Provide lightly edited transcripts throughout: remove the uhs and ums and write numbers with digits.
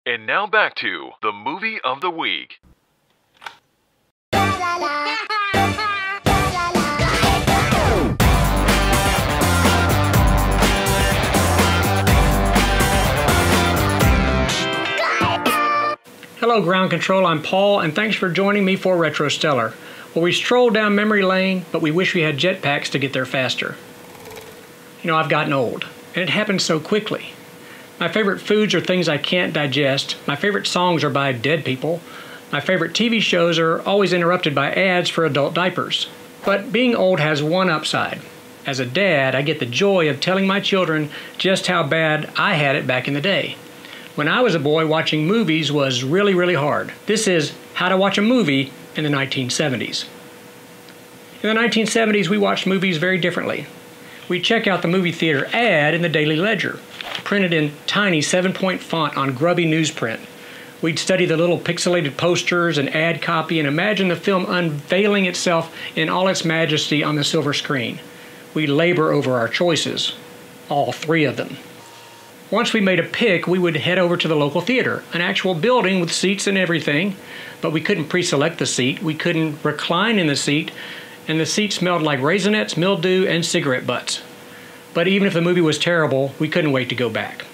And now back to the movie of the week. Hello Ground Control, I'm Paul, and thanks for joining me for Retro Stellar, where we stroll down memory lane, but we wish we had jetpacks to get there faster. You know, I've gotten old, and it happens so quickly. My favorite foods are things I can't digest, my favorite songs are by dead people, my favorite TV shows are always interrupted by ads for adult diapers. But being old has one upside. As a dad, I get the joy of telling my children just how bad I had it back in the day. When I was a boy, watching movies was really hard. This is how to watch a movie in the 1970s. In the 1970s, we watched movies very differently. We'd check out the movie theater ad in the Daily Ledger, printed in tiny 7-point font on grubby newsprint. We'd study the little pixelated posters and ad copy and imagine the film unveiling itself in all its majesty on the silver screen. We'd labor over our choices, all three of them. Once we made a pick, we would head over to the local theater, an actual building with seats and everything, but we couldn't pre-select the seat, we couldn't recline in the seat, and the seat smelled like Raisinets, mildew, and cigarette butts. But even if the movie was terrible, we couldn't wait to go back.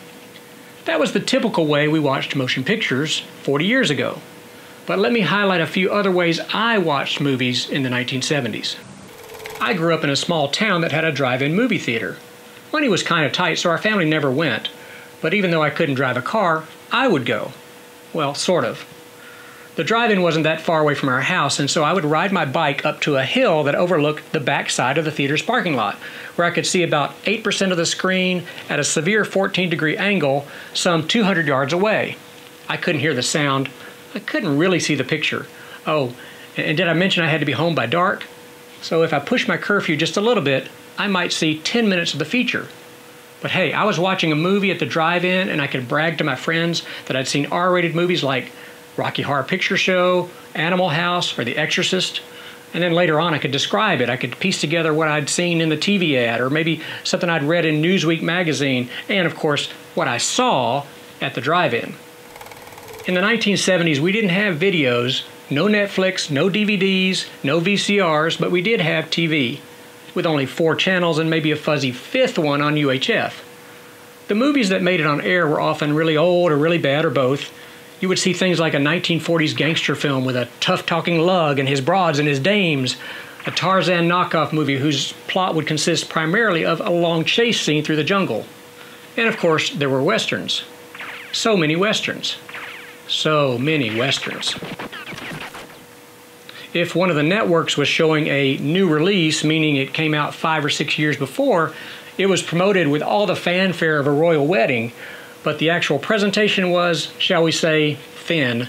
That was the typical way we watched motion pictures 40 years ago. But let me highlight a few other ways I watched movies in the 1970s. I grew up in a small town that had a drive-in movie theater. Money was kind of tight, so our family never went. But even though I couldn't drive a car, I would go. Well, sort of. The drive-in wasn't that far away from our house, and so I would ride my bike up to a hill that overlooked the back side of the theater's parking lot, where I could see about 8% of the screen at a severe 14-degree angle some 200 yards away. I couldn't hear the sound. I couldn't really see the picture. Oh, and did I mention I had to be home by dark? So if I pushed my curfew just a little bit, I might see 10 minutes of the feature. But hey, I was watching a movie at the drive-in and I could brag to my friends that I'd seen R-rated movies like Rocky Horror Picture Show, Animal House, or The Exorcist. And then later on I could describe it. I could piece together what I'd seen in the TV ad, or maybe something I'd read in Newsweek magazine, and of course, what I saw at the drive-in. In the 1970s, we didn't have videos, no Netflix, no DVDs, no VCRs, but we did have TV, with only 4 channels and maybe a fuzzy 5th one on UHF. The movies that made it on air were often really old or really bad or both. You would see things like a 1940s gangster film with a tough-talking lug and his broads and his dames, a Tarzan knockoff movie whose plot would consist primarily of a long chase scene through the jungle. And of course, there were westerns. So many westerns. So many westerns. If one of the networks was showing a new release, meaning it came out 5 or 6 years before, it was promoted with all the fanfare of a royal wedding, but the actual presentation was, shall we say, thin.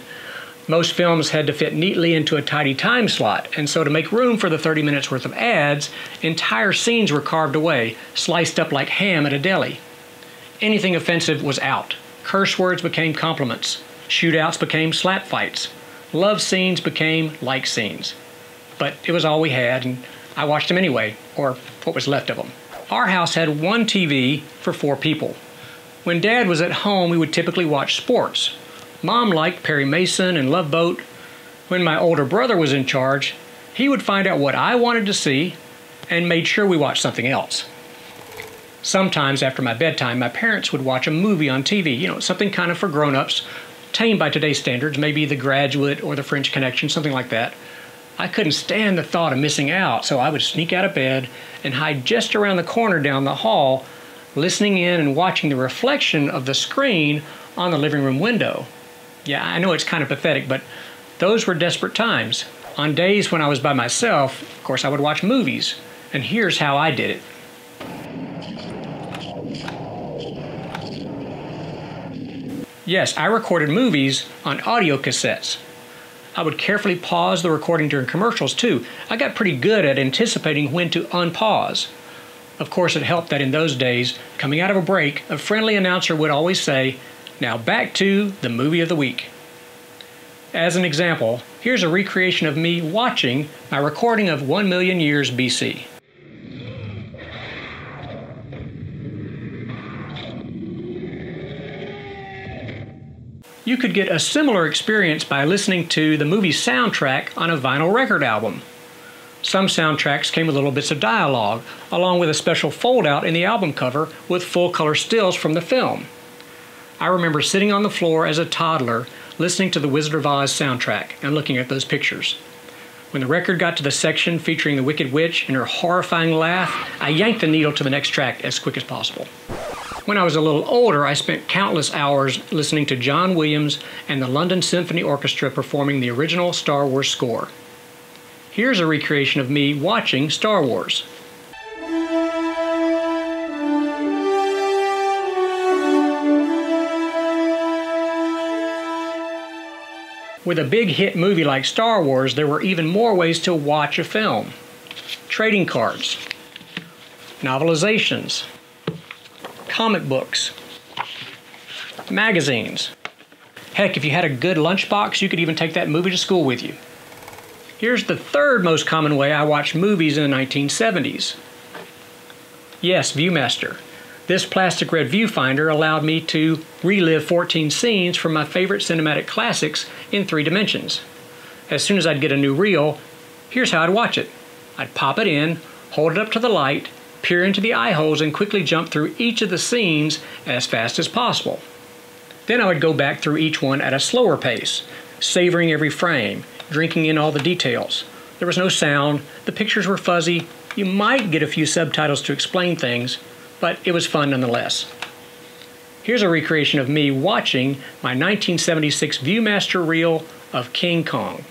Most films had to fit neatly into a tidy time slot, and so to make room for the 30 minutes worth of ads, entire scenes were carved away, sliced up like ham at a deli. Anything offensive was out. Curse words became compliments. Shootouts became slap fights. Love scenes became like scenes. But it was all we had, and I watched them anyway, or what was left of them. Our house had one TV for 4 people. When Dad was at home, we would typically watch sports. Mom liked Perry Mason and Love Boat. When my older brother was in charge, he would find out what I wanted to see and made sure we watched something else. Sometimes after my bedtime, my parents would watch a movie on TV, you know, something kind of for grown-ups, tame by today's standards, maybe The Graduate or The French Connection, something like that. I couldn't stand the thought of missing out, so I would sneak out of bed and hide just around the corner down the hall, listening in and watching the reflection of the screen on the living room window. Yeah, I know it's kind of pathetic, but those were desperate times. On days when I was by myself, of course, I would watch movies, and here's how I did it. Yes, I recorded movies on audio cassettes. I would carefully pause the recording during commercials too. I got pretty good at anticipating when to unpause. Of course, it helped that in those days, coming out of a break, a friendly announcer would always say, "Now back to the movie of the week." As an example, here's a recreation of me watching my recording of 1,000,000 Years BC. You could get a similar experience by listening to the movie's soundtrack on a vinyl record album. Some soundtracks came with little bits of dialogue, along with a special fold-out in the album cover with full-color stills from the film. I remember sitting on the floor as a toddler listening to the Wizard of Oz soundtrack and looking at those pictures. When the record got to the section featuring the Wicked Witch and her horrifying laugh, I yanked the needle to the next track as quick as possible. When I was a little older, I spent countless hours listening to John Williams and the London Symphony Orchestra performing the original Star Wars score. Here's a recreation of me watching Star Wars. With a big hit movie like Star Wars, there were even more ways to watch a film. Trading cards, novelizations, comic books, magazines. Heck, if you had a good lunchbox, you could even take that movie to school with you. Here's the third most common way I watched movies in the 1970s. Yes, Viewmaster. This plastic red viewfinder allowed me to relive 14 scenes from my favorite cinematic classics in 3 dimensions. As soon as I'd get a new reel, here's how I'd watch it. I'd pop it in, hold it up to the light, peer into the eye holes, and quickly jump through each of the scenes as fast as possible. Then I would go back through each one at a slower pace, savoring every frame, drinking in all the details. There was no sound, the pictures were fuzzy, you might get a few subtitles to explain things, but it was fun nonetheless. Here's a recreation of me watching my 1976 Viewmaster reel of King Kong.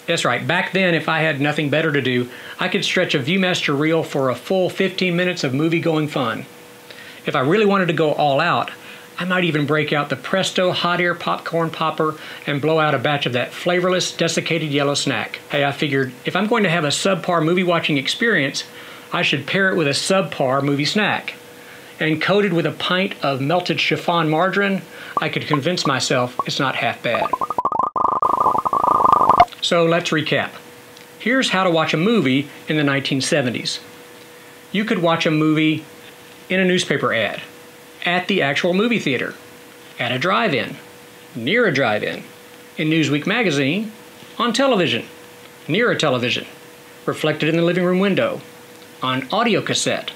That's right, back then if I had nothing better to do, I could stretch a Viewmaster reel for a full 15 minutes of movie-going fun. If I really wanted to go all out, I might even break out the Presto hot air popcorn popper and blow out a batch of that flavorless, desiccated yellow snack. Hey, I figured if I'm going to have a subpar movie watching experience, I should pair it with a subpar movie snack. And coated with a pint of melted chiffon margarine, I could convince myself it's not half bad. So let's recap. Here's how to watch a movie in the 1970s. You could watch a movie in a newspaper ad, at the actual movie theater, at a drive-in, near a drive-in, in Newsweek magazine, on television, near a television, reflected in the living room window, on audio cassette,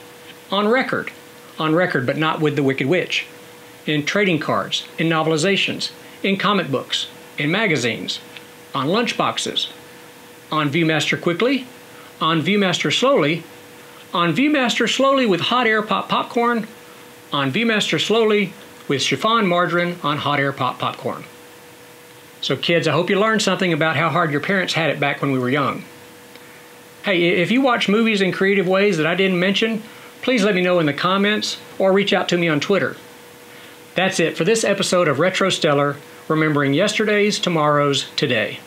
on record but not with the Wicked Witch, in trading cards, in novelizations, in comic books, in magazines, on lunchboxes, on Viewmaster quickly, on Viewmaster slowly with hot air pop popcorn, on Viewmaster slowly with chiffon margarine on hot air pop popcorn. So kids, I hope you learned something about how hard your parents had it back when we were young. Hey, if you watch movies in creative ways that I didn't mention, please let me know in the comments or reach out to me on Twitter. That's it for this episode of Retro Stellar, remembering yesterday's, tomorrow's, today.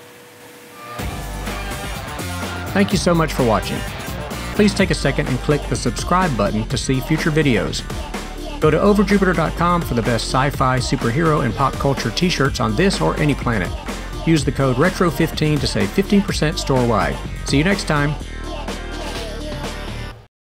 Thank you so much for watching. Please take a second and click the subscribe button to see future videos. Go to overjupiter.com for the best sci-fi, superhero, and pop culture t-shirts on this or any planet. Use the code RETRO15 to save 15% store-wide. See you next time.